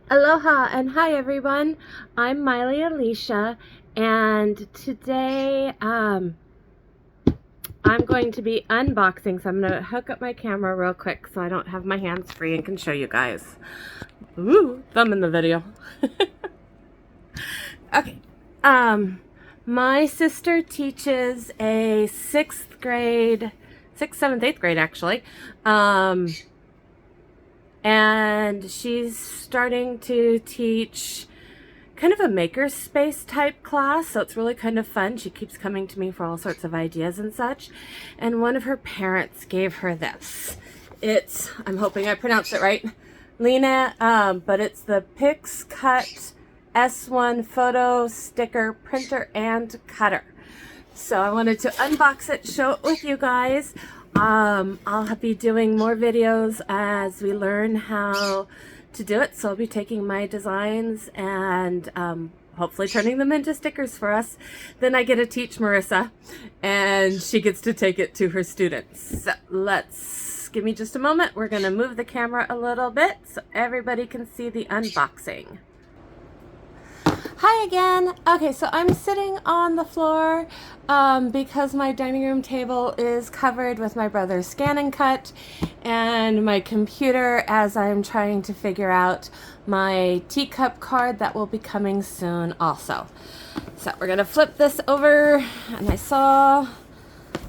Aloha and hi everyone. I'm Miley Alicia, and today I'm going to be unboxing. So I'm going to hook up my camera real quick so I don't have my hands free and can show you guys. Ooh, thumb in the video. Okay. My sister teaches a 6th grade, 6th, 7th, 8th grade actually. And she's starting to teach kind of a makerspace type class, so it's really kind of fun. She keeps coming to me for all sorts of ideas and such. And one of her parents gave her this. It's, I'm hoping I pronounced it right, Liene, but it's the PixCut S1 photo sticker printer and cutter. So I wanted to unbox it, show it with you guys. I'll be doing more videos as we learn how to do it. So I'll be taking my designs and hopefully turning them into stickers for us. Then I get to teach Marissa and she gets to take it to her students. So give me just a moment. We're going to move the camera a little bit so everybody can see the unboxing. Hi again. Okay, so I'm sitting on the floor because my dining room table is covered with my brother's Scan and Cut and my computer as I'm trying to figure out my teacup card that will be coming soon also. So we're gonna flip this over, and I saw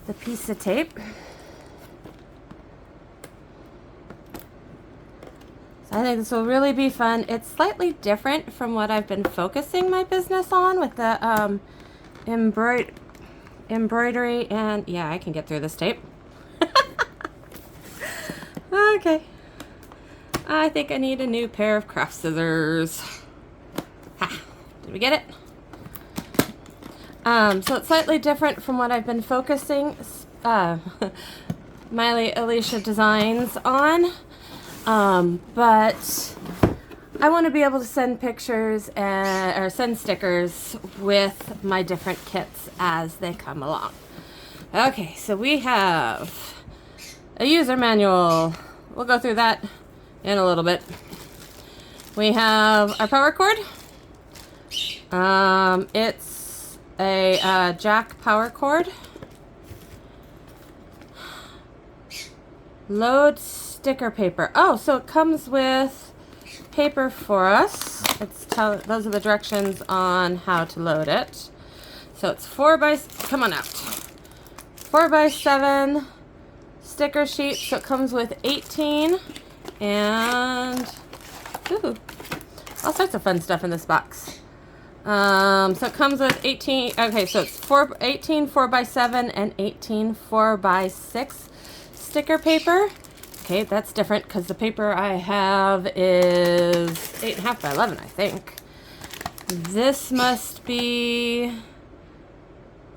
the piece of tape. I think this will really be fun. It's slightly different from what I've been focusing my business on with the embroidery, and yeah, I can get through this tape. Okay. I think I need a new pair of craft scissors. Ha! Did we get it? So it's slightly different from what I've been focusing Miley Alicia Designs on. But I want to be able to send pictures or send stickers with my different kits as they come along. Okay, so we have a user manual. We'll go through that in a little bit. We have our power cord. It's a jack power cord. Load sticker paper. Oh, so it comes with paper for us. Those are the directions on how to load it. So it's 4x7 sticker sheet. So it comes with 18 and ooh, all sorts of fun stuff in this box. So it comes with 18. Okay, so it's 18 4x7 and 18 4x6 sticker paper. Okay, that's different because the paper I have is 8.5 by 11, I think. This must be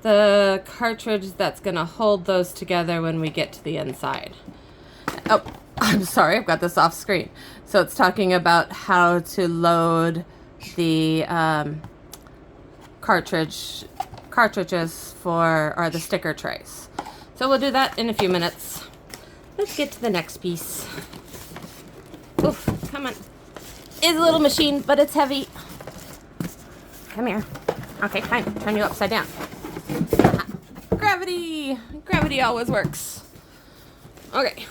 the cartridge that's going to hold those together when we get to the inside. Oh, I'm sorry, I've got this off screen. So it's talking about how to load the cartridges or the sticker trays. So we'll do that in a few minutes. Let's get to the next piece. Oof, come on. It's a little machine, but it's heavy. Come here. Okay, fine. Turn you upside down. Ah, gravity! Gravity always works. Okay.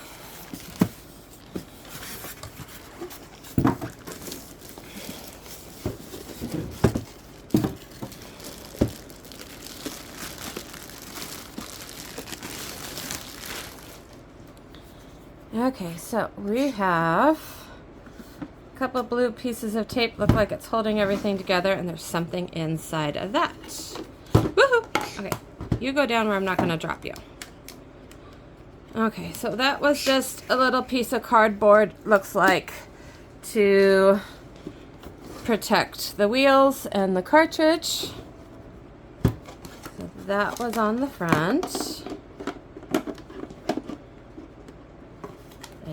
Okay, so we have a couple of blue pieces of tape. Look like it's holding everything together, and there's something inside of that. Woohoo! Okay, you go down where I'm not going to drop you. Okay, so that was just a little piece of cardboard, looks like, to protect the wheels and the cartridge. So that was on the front.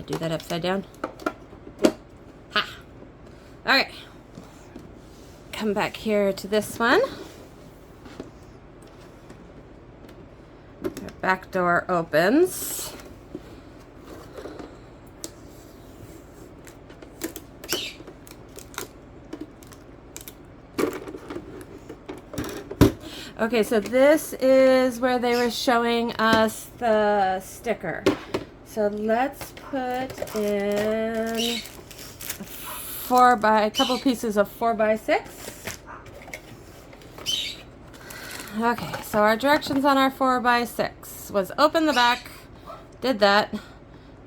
Do that upside down. Ha! Alright. Come back here to this one. Our back door opens. Okay, so this is where they were showing us the sticker. So let's put in a couple pieces of 4x6. Okay, so our directions on our 4x6 was open the back, did that.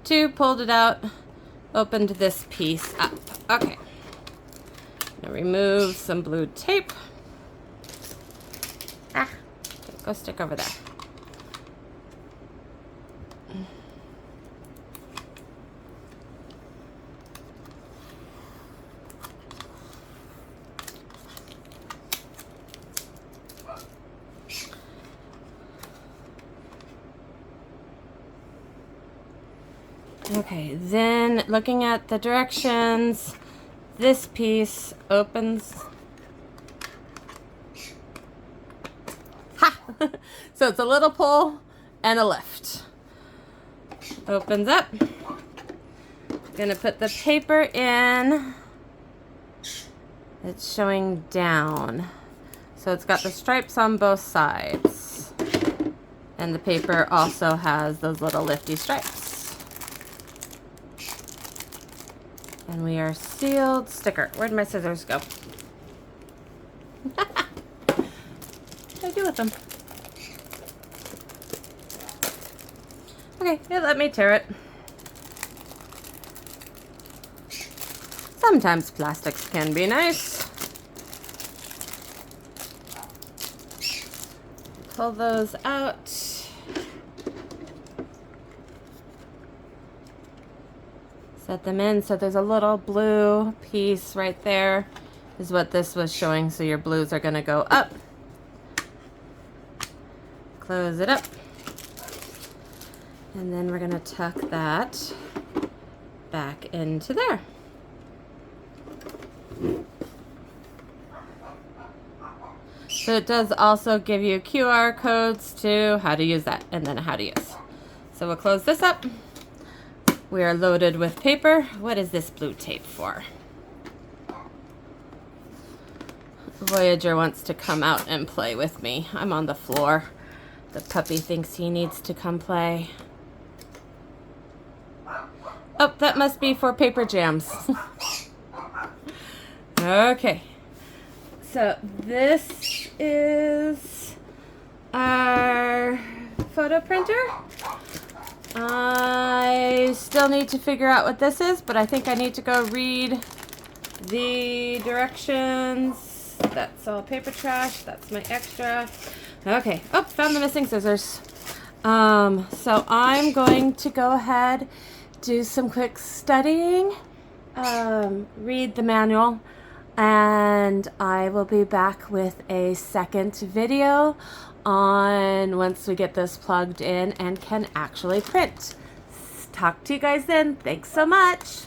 2, pulled it out, opened this piece up. Okay, now remove some blue tape. Okay, go stick over there. Okay, then looking at the directions, this piece opens. Ha! So it's a little pull and a lift. Opens up. Gonna put the paper in. It's showing down. So it's got the stripes on both sides. And the paper also has those little lifty stripes. And we are sealed sticker. Where'd my scissors go? What did I do with them? Okay, it let me tear it. Sometimes plastics can be nice. Pull those out. Set them in. So there's a little blue piece right there is what this was showing. So your blues are going to go up. Close it up. And then we're going to tuck that back into there. So it does also give you QR codes to how to use that and then how to use. So we'll close this up. We are loaded with paper. What is this blue tape for? Voyager wants to come out and play with me. I'm on the floor. The puppy thinks he needs to come play. Oh, that must be for paper jams. Okay. So this is our photo printer. I still need to figure out what this is, but I think I need to go read the directions. That's all paper trash. That's my extra. Okay. Oh, found the missing scissors. So I'm going to go ahead, do some quick studying, read the manual, and I will be back with a second video on once we get this plugged in and can actually print. Talk to you guys then. Thanks so much.